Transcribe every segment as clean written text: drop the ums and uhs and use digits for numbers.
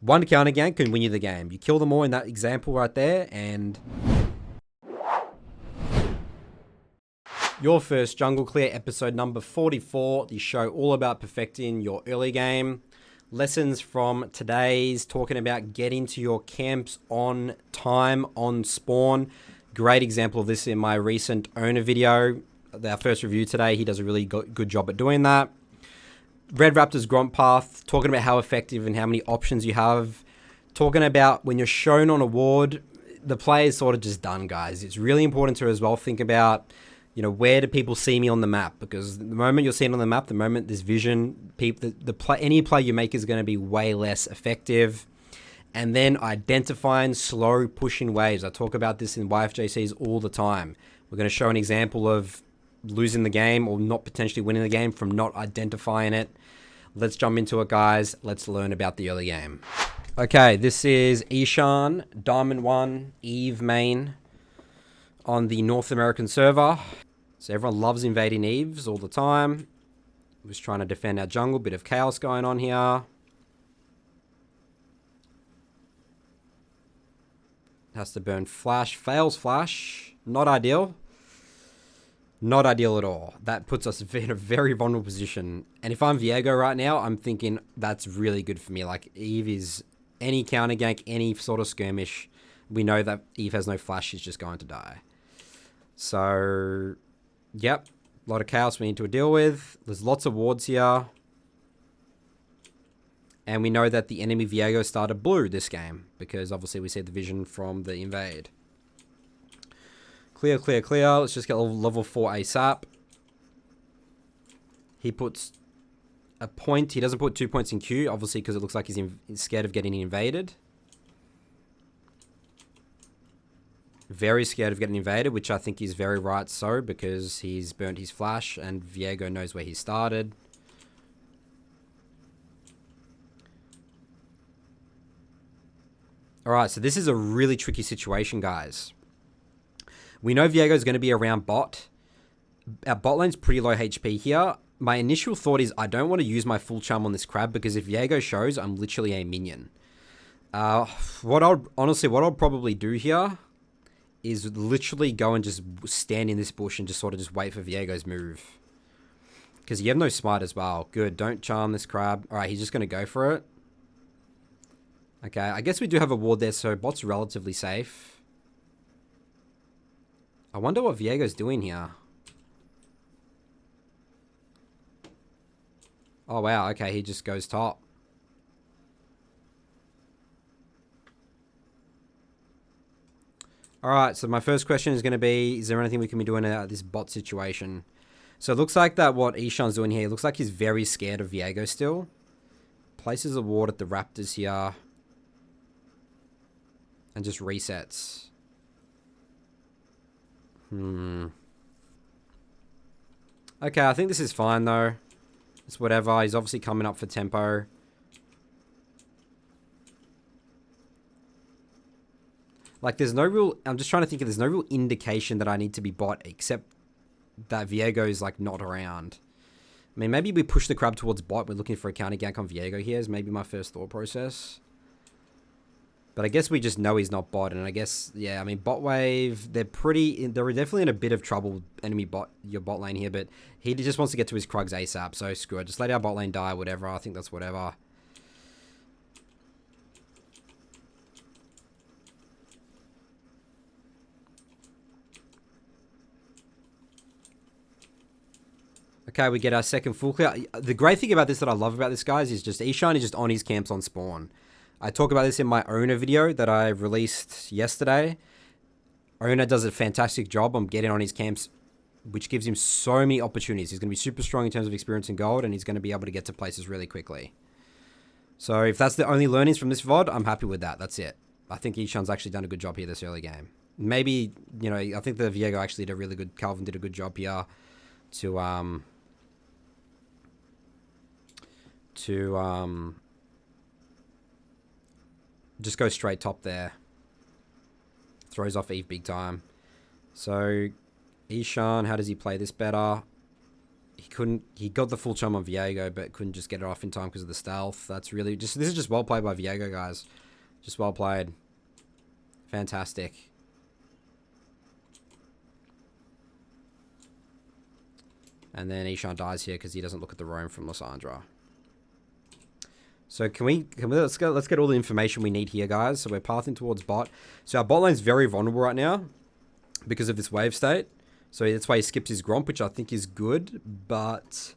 One counter gank can win you the game. You kill them all in that example right there, and your first Jungle Clear, episode number 44, the show all about perfecting your early game. Lessons from today's, talking about getting to your camps on time, on spawn. Great example of this in my recent owner video. Our first review today, he does a really good job at doing that. Red Raptor's Grunt Path, talking about how effective and how many options you have. Talking about when you're shown on a ward, the play is sort of just done, guys. It's really important to as well think about, you know, where do people see me on the map? Because the moment you're seen on the map, the moment there's vision, any play you make is going to be way less effective. And then identifying slow pushing waves. I talk about this in YFJCs all the time. We're going to show an example of losing the game or not potentially winning the game from not identifying it. Let's jump into it, guys. Let's learn about the early game. Okay, this is Eashan, Diamond 1, Eve main on the North American server. So everyone loves invading Eves all the time. We're just trying to defend our jungle. Bit of chaos going on here. Has to burn flash. Fails flash. Not ideal. Not ideal at all. That puts us in a very vulnerable position. And if I'm Viego right now, I'm thinking that's really good for me. Like, Eve is any counter gank, any sort of skirmish. We know that Eve has no flash. She's just going to die. So, yep. A lot of chaos we need to deal with. There's lots of wards here. And we know that the enemy Viego started blue this game. Because obviously we see the vision from the invade. Clear, clear, clear. Let's just get level 4 ASAP. He puts a point. He doesn't put 2 points in Q, obviously, because it looks like he's scared of getting invaded. Very scared of getting invaded, which I think is very right so, because he's burnt his flash and Viego knows where he started. Alright, so this is a really tricky situation, guys. We know Viego is going to be around bot. Our bot lane's pretty low HP here. My initial thought is I don't want to use my full charm on this crab because if Viego shows, I'm literally a minion. What I'll probably do here is literally go and just stand in this bush and just sort of just wait for Viego's move. Because you have no smite as well. Good, don't charm this crab. Alright, he's just going to go for it. Okay, I guess we do have a ward there, so bot's relatively safe. I wonder what Viego's doing here. Oh, wow. Okay, he just goes top. Alright, so my first question is going to be, is there anything we can be doing about this bot situation? So it looks like that what Eashan's doing here, it looks like he's very scared of Viego still. Places a ward at the Raptors here. And just resets. Okay, I think this is fine though. It's whatever. He's obviously coming up for tempo. Like, there's no real... I'm just trying to think if there's no real indication that I need to be bot, except that Viego is, like, not around. I mean, maybe we push the crab towards bot. We're looking for a counter gank on Viego here is maybe my first thought process. But I guess we just know he's not bot, and I guess, yeah, I mean, bot wave, they're definitely in a bit of trouble, your bot lane here, but he just wants to get to his Krugs ASAP, so screw it. Just let our bot lane die, whatever. I think that's whatever. Okay, we get our second full clear. The great thing about this that I love about this, guys, is just Eashan is just on his camps on spawn. I talk about this in my owner video that I released yesterday. Owner does a fantastic job on getting on his camps, which gives him so many opportunities. He's going to be super strong in terms of experience and gold, and he's going to be able to get to places really quickly. So if that's the only learnings from this VOD, I'm happy with that. That's it. I think Eashan's actually done a good job here this early game. Maybe, you know, I think the Viego actually did a really good... Calvin did a good job here to just go straight top there. Throws off Eve big time. So, Eashan, how does he play this better? He got the full chum on Viego, but couldn't just get it off in time because of the stealth. That's really this is just well played by Viego, guys. Just well played. Fantastic. And then Eashan dies here because he doesn't look at the roam from Lysandra. So let's get all the information we need here, guys. So we're pathing towards bot. So our bot lane's very vulnerable right now because of this wave state. So that's why he skips his Gromp, which I think is good, but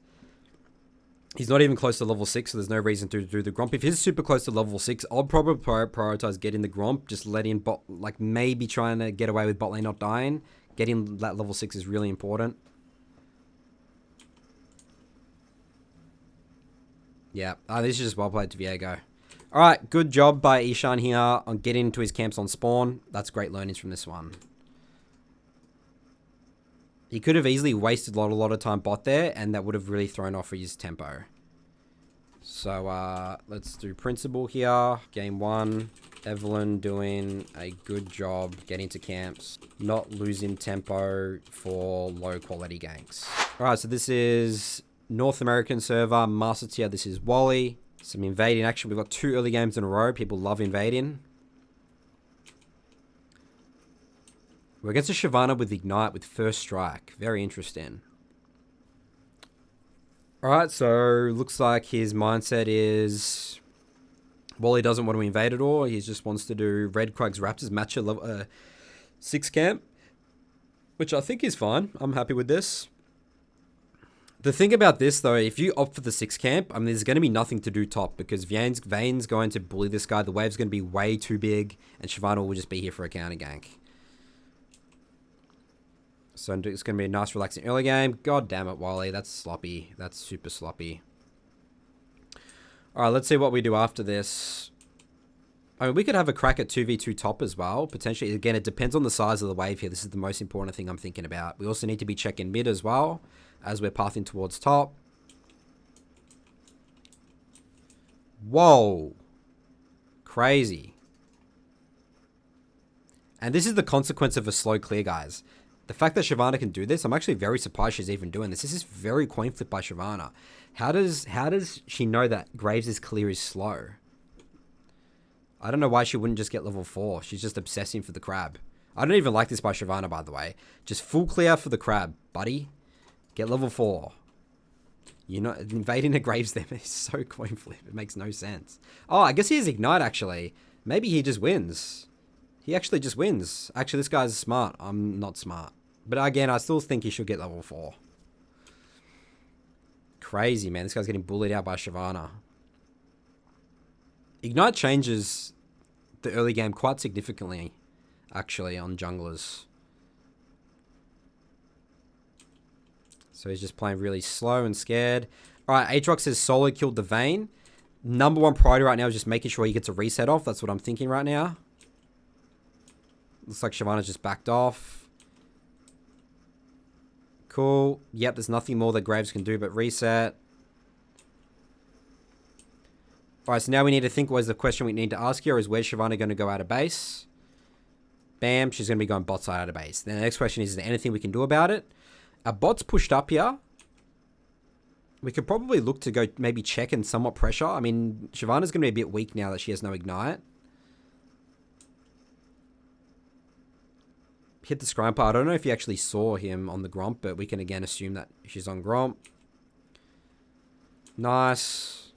he's not even close to level 6, so there's no reason to do the Gromp. If he's super close to level 6, I'll probably prioritize getting the Gromp, just letting bot, like maybe trying to get away with bot lane not dying. Getting that level 6 is really important. Yeah, this is just well played to Viego. Alright, good job by Eashan here on getting into his camps on spawn. That's great learnings from this one. He could have easily wasted a lot of time bot there, and that would have really thrown off his tempo. So, let's do principal here. Game 1. Evelynn doing a good job getting to camps. Not losing tempo for low quality ganks. Alright, so this is North American server, Master Tier. This is Wally. Some invading action. We've got 2 early games in a row. People love invading. We're against a Shyvana with Ignite with first strike. Very interesting. Alright, so looks like his mindset is Wally doesn't want to invade at all. He just wants to do Red Crags Raptors match a level 6 camp, which I think is fine. I'm happy with this. The thing about this, though, if you opt for the 6 camp, I mean, there's going to be nothing to do top because Vayne's going to bully this guy. The wave's going to be way too big, and Shyvana will just be here for a counter gank. So it's going to be a nice, relaxing early game. God damn it, Wally. That's sloppy. That's super sloppy. All right, let's see what we do after this. I mean, we could have a crack at 2v2 top as well, potentially. Again, it depends on the size of the wave here. This is the most important thing I'm thinking about. We also need to be checking mid as well as we're pathing towards top. Whoa. Crazy. And this is the consequence of a slow clear, guys. The fact that Shyvana can do this, I'm actually very surprised she's even doing this. This is very coin flip by Shyvana. How does she know that Graves' clear is slow? I don't know why she wouldn't just get level 4. She's just obsessing for the crab. I don't even like this by Shyvana, by the way. Just full clear for the crab, buddy. Get level 4. You know, invading a Graves them is so coin flip. It makes no sense. Oh, I guess he has Ignite, actually. Maybe he just wins. He actually just wins. Actually, this guy's smart. I'm not smart. But again, I still think he should get level 4. Crazy, man. This guy's getting bullied out by Shyvana. Ignite changes the early game quite significantly, actually, on junglers. So he's just playing really slow and scared. Alright, Aatrox has solo killed the Vayne. Number 1 priority right now is just making sure he gets a reset off. That's what I'm thinking right now. Looks like Shyvana's just backed off. Cool. Yep, there's nothing more that Graves can do but reset. Alright, so now we need to think what is the question we need to ask here is where's Shyvana going to go out of base? Bam, she's going to be going bot side out of base. Then the next question is there anything we can do about it? Our bot's pushed up here. We could probably look to go maybe check and somewhat pressure. I mean, Shyvana's going to be a bit weak now that she has no Ignite. Hit the Scrimper. I don't know if you actually saw him on the Gromp, but we can again assume that she's on Gromp. Nice.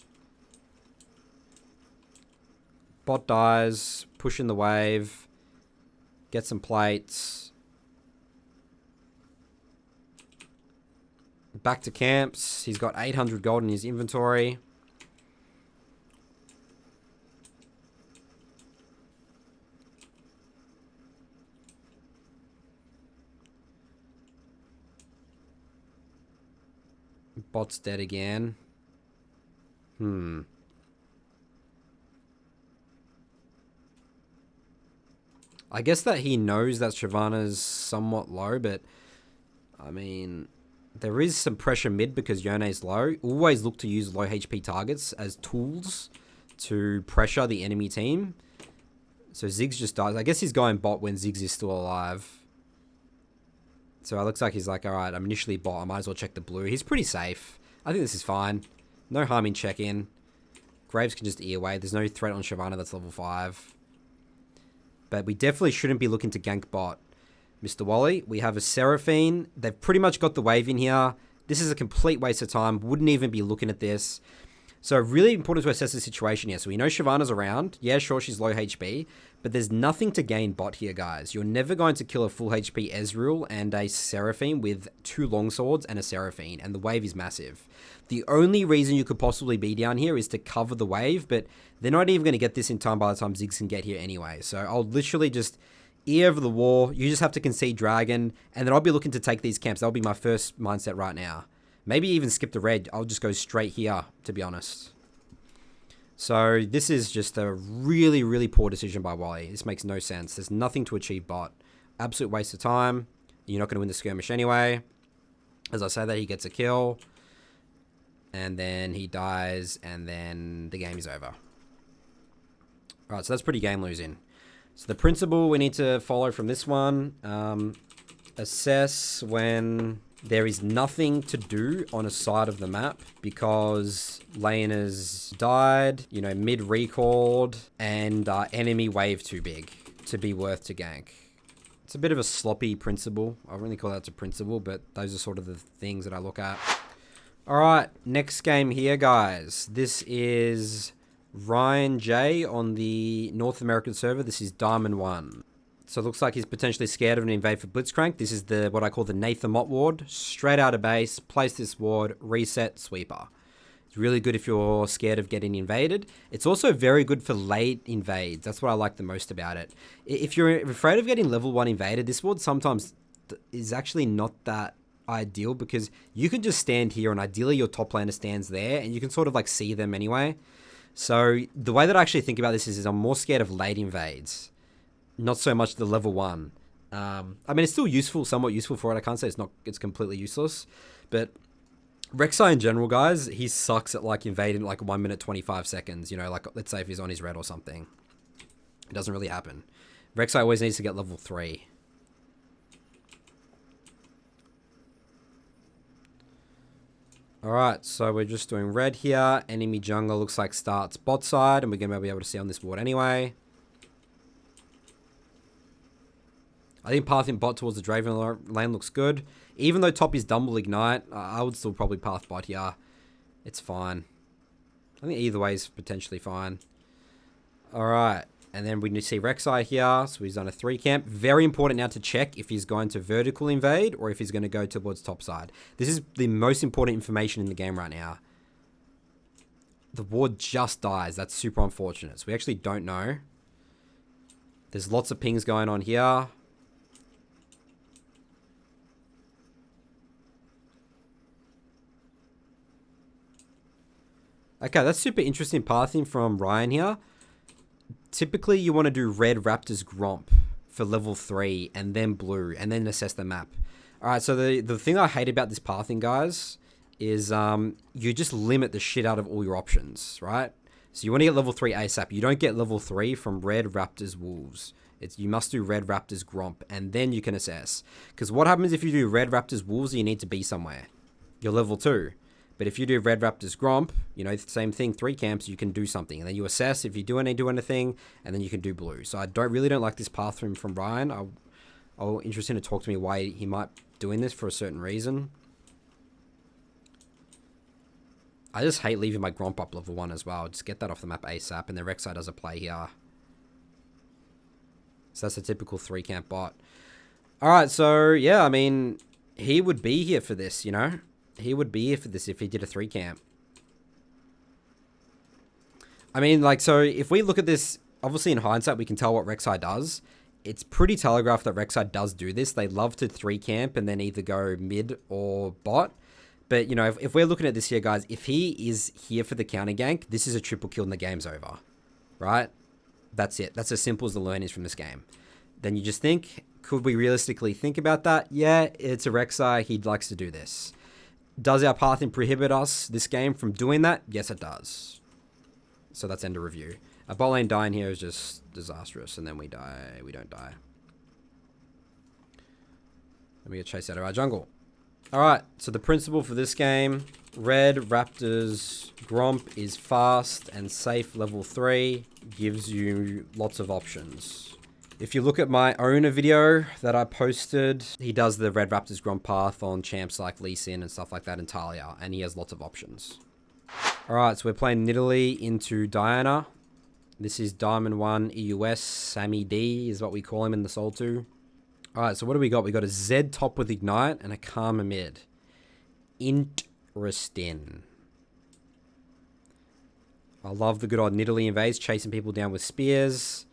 Bot dies. Pushing the wave. Get some plates. Back to camps. He's got 800 gold in his inventory. Bot's dead again. I guess that he knows that Shyvana's somewhat low, but I mean, there is some pressure mid because Yone's low. Always look to use low HP targets as tools to pressure the enemy team. So Ziggs just dies. I guess he's going bot when Ziggs is still alive. So it looks like he's like, alright, I'm initially bot. I might as well check the blue. He's pretty safe. I think this is fine. No harm in check-in. Graves can just E away. There's no threat on Shyvana that's level 5. But we definitely shouldn't be looking to gank bot. Mr. Wally, we have a Seraphine. They've pretty much got the wave in here. This is a complete waste of time. Wouldn't even be looking at this. So really important to assess the situation here. So we know Shyvana's around. Yeah, sure, she's low HP. But there's nothing to gain bot here, guys. You're never going to kill a full HP Ezreal and a Seraphine with 2 longswords and a Seraphine. And the wave is massive. The only reason you could possibly be down here is to cover the wave. But they're not even going to get this in time by the time Ziggs can get here anyway. So I'll literally just E over the war. You just have to concede dragon. And then I'll be looking to take these camps. That'll be my first mindset right now. Maybe even skip the red. I'll just go straight here, to be honest. So this is just a really, really poor decision by Wally. This makes no sense. There's nothing to achieve bot. Absolute waste of time. You're not going to win the skirmish anyway. As I say that, he gets a kill. And then he dies. And then the game is over. Alright, so that's pretty game losing. So the principle we need to follow from this one. Assess when there is nothing to do on a side of the map because lane has died, you know, mid recalled, and enemy wave too big to be worth to gank. It's a bit of a sloppy principle. I wouldn't really call that a principle, but those are sort of the things that I look at. All right, next game here, guys. This is Ryan J on the North American server. This is Diamond 1. So it looks like he's potentially scared of an invade for Blitzcrank. This is the what I call the Nathan Mott ward. Straight out of base, place this ward, reset, sweeper. It's really good if you're scared of getting invaded. It's also very good for late invades. That's what I like the most about it. If you're afraid of getting level 1 invaded, this ward sometimes is actually not that ideal because you can just stand here and ideally your top laner stands there and you can sort of like see them anyway. So the way that I actually think about this is I'm more scared of late invades. Not so much the level 1. I mean, it's still useful, somewhat useful for it. I can't say it's completely useless. But Rek'Sai in general, guys, he sucks at like invading like 1 minute 25 seconds. You know, like let's say if he's on his red or something. It doesn't really happen. Rek'Sai always needs to get level 3. Alright, so we're just doing red here. Enemy jungle looks like starts bot side. And we're going to be able to see on this ward anyway. I think pathing bot towards the Draven lane looks good. Even though top is Dumble Ignite, I would still probably path bot here. It's fine. I think either way is potentially fine. Alright. And then we see Rek'Sai here. So he's on a 3 camp. Very important now to check if he's going to vertical invade or if he's going to go towards top side. This is the most important information in the game right now. The ward just dies. That's super unfortunate. So we actually don't know. There's lots of pings going on here. Okay, that's super interesting pathing from Ryan here. Typically, you want to do red Raptors Gromp for level 3 and then blue and then assess the map. Alright, so the thing I hate about this pathing, guys, is you just limit the shit out of all your options, right? So you want to get level 3 ASAP. You don't get level 3 from red Raptors Wolves. You must do red Raptors Gromp and then you can assess. Because what happens if you do red Raptors Wolves, you need to be somewhere. You're level 2. But if you do red Raptors Gromp, you know, same thing, 3 camps, you can do something. And then you assess if you do anything, and then you can do blue. So I really don't like this path from Ryan. I'm interested to talk to me why he might doing this for a certain reason. I just hate leaving my Gromp up level 1 as well. Just get that off the map ASAP, and the Rek'Sai does a play here. So that's a typical 3 camp bot. Alright, so yeah, I mean, he would be here for this, you know? He would be here for this if he did a 3 camp. I mean, like, so if we look at this, obviously in hindsight, we can tell what Rek'Sai does. It's pretty telegraphed that Rek'Sai does do this. They love to 3 camp and then either go mid or bot. But, you know, if we're looking at this here, guys, if he is here for the counter gank, this is a triple kill and the game's over. Right? That's it. That's as simple as the learn is from this game. Then you just think, could we realistically think about that? Yeah, it's a Rek'Sai. He likes to do this. Does our pathing prohibit us, this game, from doing that? Yes, it does. So that's end of review. A bot lane dying here is just disastrous, and then we die. We don't die. Then we get chased out of our jungle. Alright, so the principle for this game, Red Raptor's Gromp is fast and safe level 3, gives you lots of options. If you look at my owner video that I posted, he does the Red Raptor's Gromp path on champs like Lee Sin and stuff like that in Talia, and he has lots of options. Alright, so we're playing Nidalee into Diana. This is Diamond 1 EUS, Sammy D is what we call him in the Soul 2. Alright, so what do we got? We got a Z top with Ignite and a Karma mid. Interesting. I love the good old Nidalee invades, chasing people down with spears.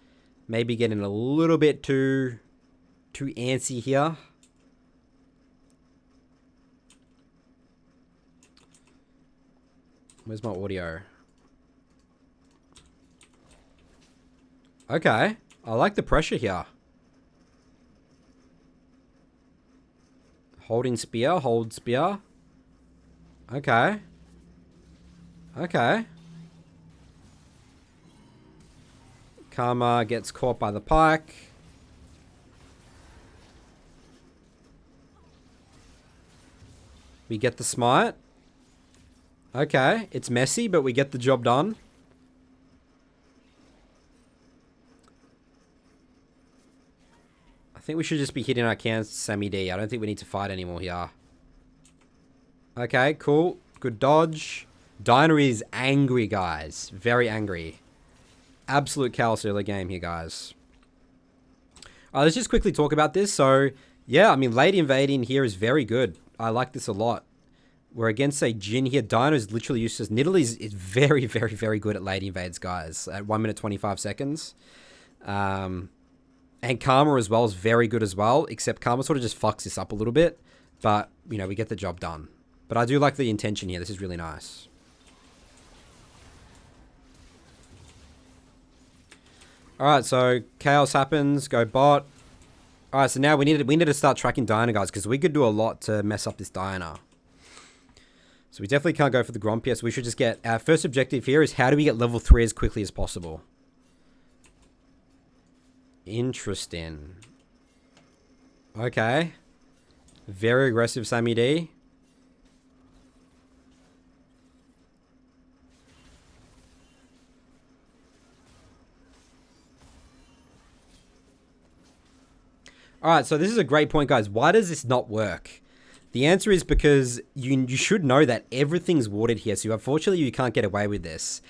Maybe getting a little bit too antsy here. Where's my audio? Okay, I like the pressure here. Holding spear, hold spear. Okay. Okay. Karma gets caught by the pike. We get the smite. Okay, it's messy, but we get the job done. I think we should just be hitting our cans to Sammy D. I don't think we need to fight anymore here. Okay, cool. Good dodge. Dinah is angry, guys. Very angry. Absolute chaos early game here, guys. Let's just quickly talk about this. So, yeah, I mean, late invading here is very good. I like this a lot. We're against a Jhin here. Dino is literally useless. Nidalee is very, very, very good at late invades, guys. At 1 minute 25 seconds. And Karma as well is very good as well. Except Karma sort of just fucks this up a little bit. But, you know, we get the job done. But I do like the intention here. This is really nice. Alright, so chaos happens. Go bot. Alright, so now we need to start tracking Diana, guys. Because we could do a lot to mess up this Diana. So we definitely can't go for the Gromp here. So we should just get... Our first objective here is how do we get level 3 as quickly as possible. Interesting. Okay. Very aggressive Sammy D. Alright, so this is a great point, guys. Why does this not work? The answer is because you should know that everything's watered here. So unfortunately, you can't get away with this.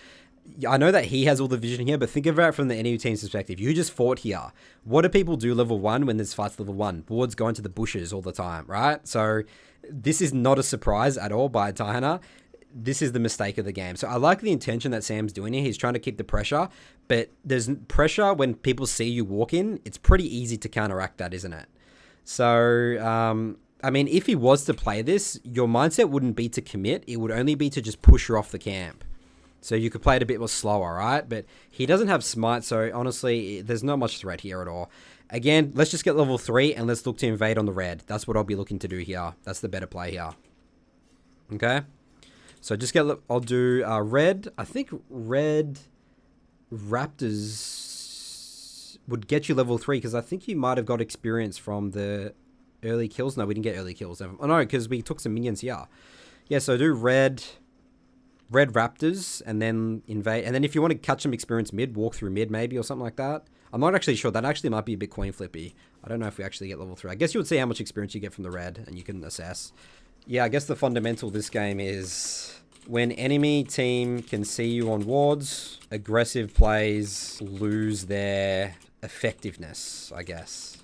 I know that he has all the vision here, but think about it from the enemy team's perspective. You just fought here. What do people do level 1 when there's fights level 1? Wards go into the bushes all the time, right? So this is not a surprise at all by Diana. This is the mistake of the game. So I like the intention that Sam's doing here. He's trying to keep the pressure, but there's pressure when people see you walk in. It's pretty easy to counteract that, isn't it? So, I mean, if he was to play this, your mindset wouldn't be to commit. It would only be to just push her off the camp. So you could play it a bit more slower, right? But he doesn't have smite, so honestly, there's not much threat here at all. Again, let's just get level 3 and let's look to invade on the red. That's what I'll be looking to do here. That's the better play here. Okay? So just get... I'll do red. I think red Raptors would get you level 3 because I think you might have got experience from the early kills. No, we didn't get early kills. Oh, no, because we took some minions here. Yeah, so do red Raptors and then invade. And then if you want to catch some experience mid, walk through mid maybe or something like that. I'm not actually sure. That actually might be a bit coin flippy. I don't know if we actually get level 3. I guess you would see how much experience you get from the red and you can assess. Yeah, I guess the fundamental of this game is when enemy team can see you on wards, aggressive plays lose their effectiveness, I guess.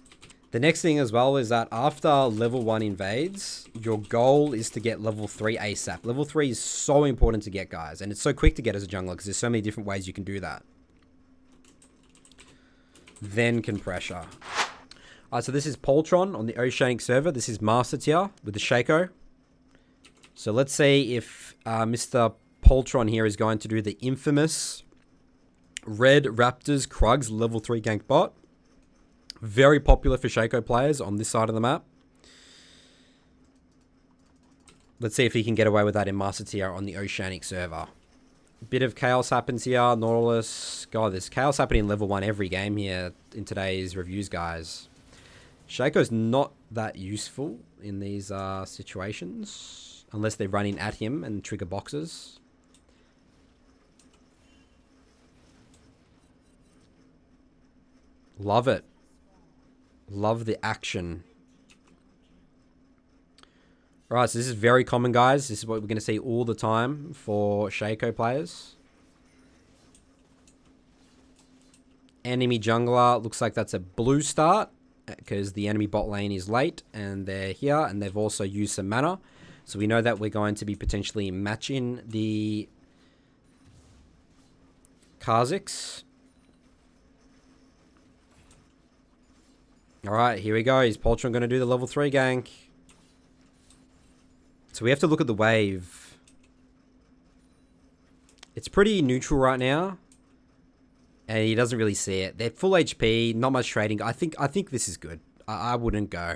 The next thing as well is that after level 1 invades, your goal is to get level 3 ASAP. Level 3 is so important to get, guys. And it's so quick to get as a jungler because there's so many different ways you can do that. Then can pressure. Alright, so this is Poltron on the Oceanic server. This is Master tier with the Shaco. So let's see if Mr. Poltron here is going to do the infamous Red Raptors Krugs level 3 gank bot. Very popular for Shaco players on this side of the map. Let's see if he can get away with that in Master tier on the Oceanic server. Bit of chaos happens here. Nautilus. God, there's chaos happening in level 1 every game here in today's reviews, guys. Shaco's not that useful in these situations. Unless they're running at him and trigger boxes. Love it. Love the action. Alright, so this is very common, guys. This is what we're going to see all the time for Shaco players. Enemy jungler, looks like that's a blue start because the enemy bot lane is late and they're here and they've also used some mana. So we know that we're going to be potentially matching the Kha'Zix. Alright, here we go. Is Poltron going to do the level 3 gank? So we have to look at the wave. It's pretty neutral right now. And he doesn't really see it. They're full HP, not much trading. I think this is good. I wouldn't go.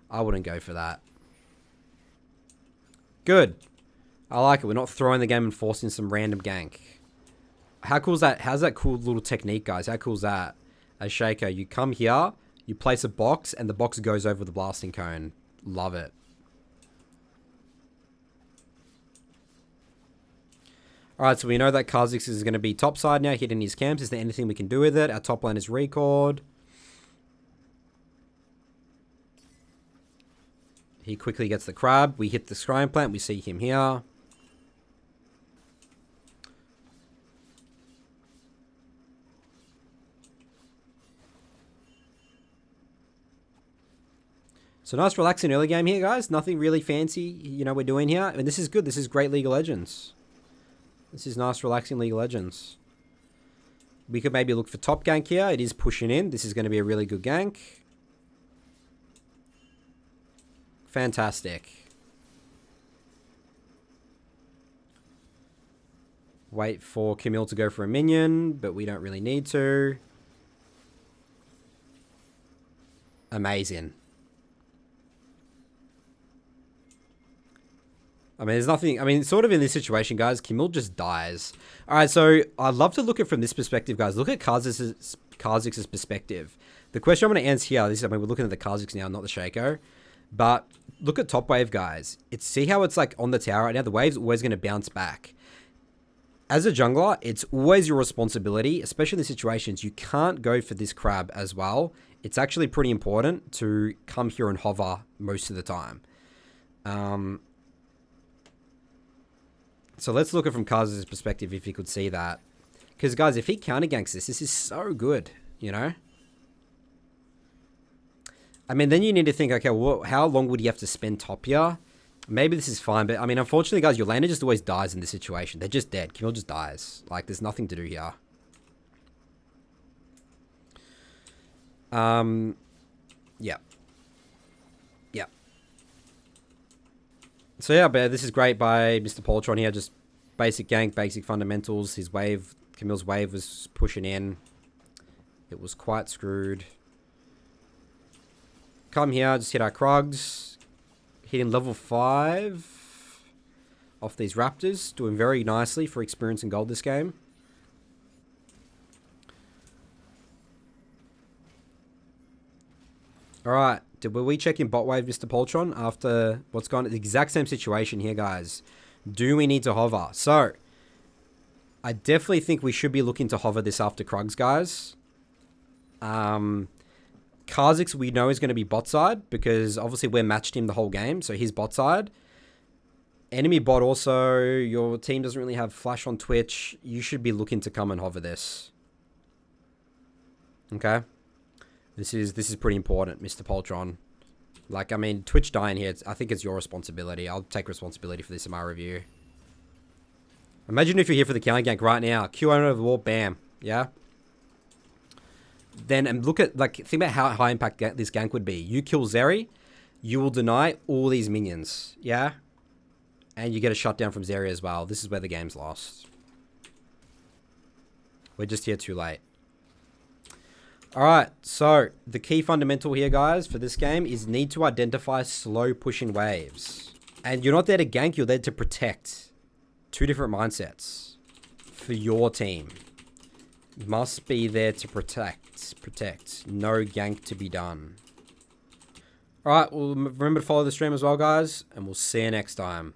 I wouldn't go for that. Good. I like it. We're not throwing the game and forcing some random gank. How cool is that? How's that cool little technique, guys? How cool is that? As Shaco, you come here, you place a box, and the box goes over the blasting cone. Love it. Alright, so we know that Kha'Zix is going to be topside now, hitting his camps. Is there anything we can do with it? Our top lane is recalled. He quickly gets the crab. We hit the scrying plant. We see him here. So nice relaxing early game here, guys. Nothing really fancy, you know, we're doing here. And this is good. This is great League of Legends. This is nice, relaxing League of Legends. We could maybe look for top gank here. It is pushing in. This is going to be a really good gank. Fantastic. Wait for Camille to go for a minion, but we don't really need to. Amazing. I mean, there's nothing... I mean, sort of in this situation, guys, Camille just dies. Alright, so I'd love to look at it from this perspective, guys. Look at Kha'Zix's perspective. The question I'm going to answer here, I mean, we're looking at the Kha'Zix now, not the Shaco. But look at top wave, guys. See how it's like on the tower right now? The wave's always going to bounce back. As a jungler, it's always your responsibility, especially in the situations. You can't go for this crab as well. It's actually pretty important to come here and hover most of the time. So let's look at it from Kha'Zix's perspective if he could see that. Because, guys, if he counter ganks this is so good, you know? I mean, then you need to think, okay, well, how long would he have to spend top here? Maybe this is fine, but, I mean, unfortunately, guys, your laner just always dies in this situation. They're just dead. Camille just dies. Like, there's nothing to do here. Yeah. Yeah. So, yeah, but this is great by Mr. Poltron here. Just basic gank, basic fundamentals. His wave, Camille's wave was pushing in. It was quite screwed. Come here, just hit our Krugs. Hitting level 5 off these Raptors. Doing very nicely for experience and gold this game. Alright, were we checking bot wave, Mr. Poltron, after what's gone? The exact same situation here, guys. Do we need to hover? So, I definitely think we should be looking to hover this after Krugs, guys. Kha'Zix we know is going to be bot side because obviously we're matched him the whole game, so he's bot side. Enemy bot also, your team doesn't really have flash on Twitch. You should be looking to come and hover this. Okay? This is pretty important, Mr. Poltron. Like, I mean, Twitch dying here, I think it's your responsibility. I'll take responsibility for this in my review. Imagine if you're here for the counter gank right now. Q over the wall, bam. Yeah? Then, and look at, like, think about how high impact this gank would be. You kill Zeri, you will deny all these minions. Yeah? And you get a shutdown from Zeri as well. This is where the game's lost. We're just here too late. Alright, so the key fundamental here, guys, for this game is need to identify slow pushing waves. And you're not there to gank, you're there to protect. Two different mindsets for your team. You must be there to protect. No gank to be done. All right, well, remember to follow the stream as well, guys, and we'll see you next time.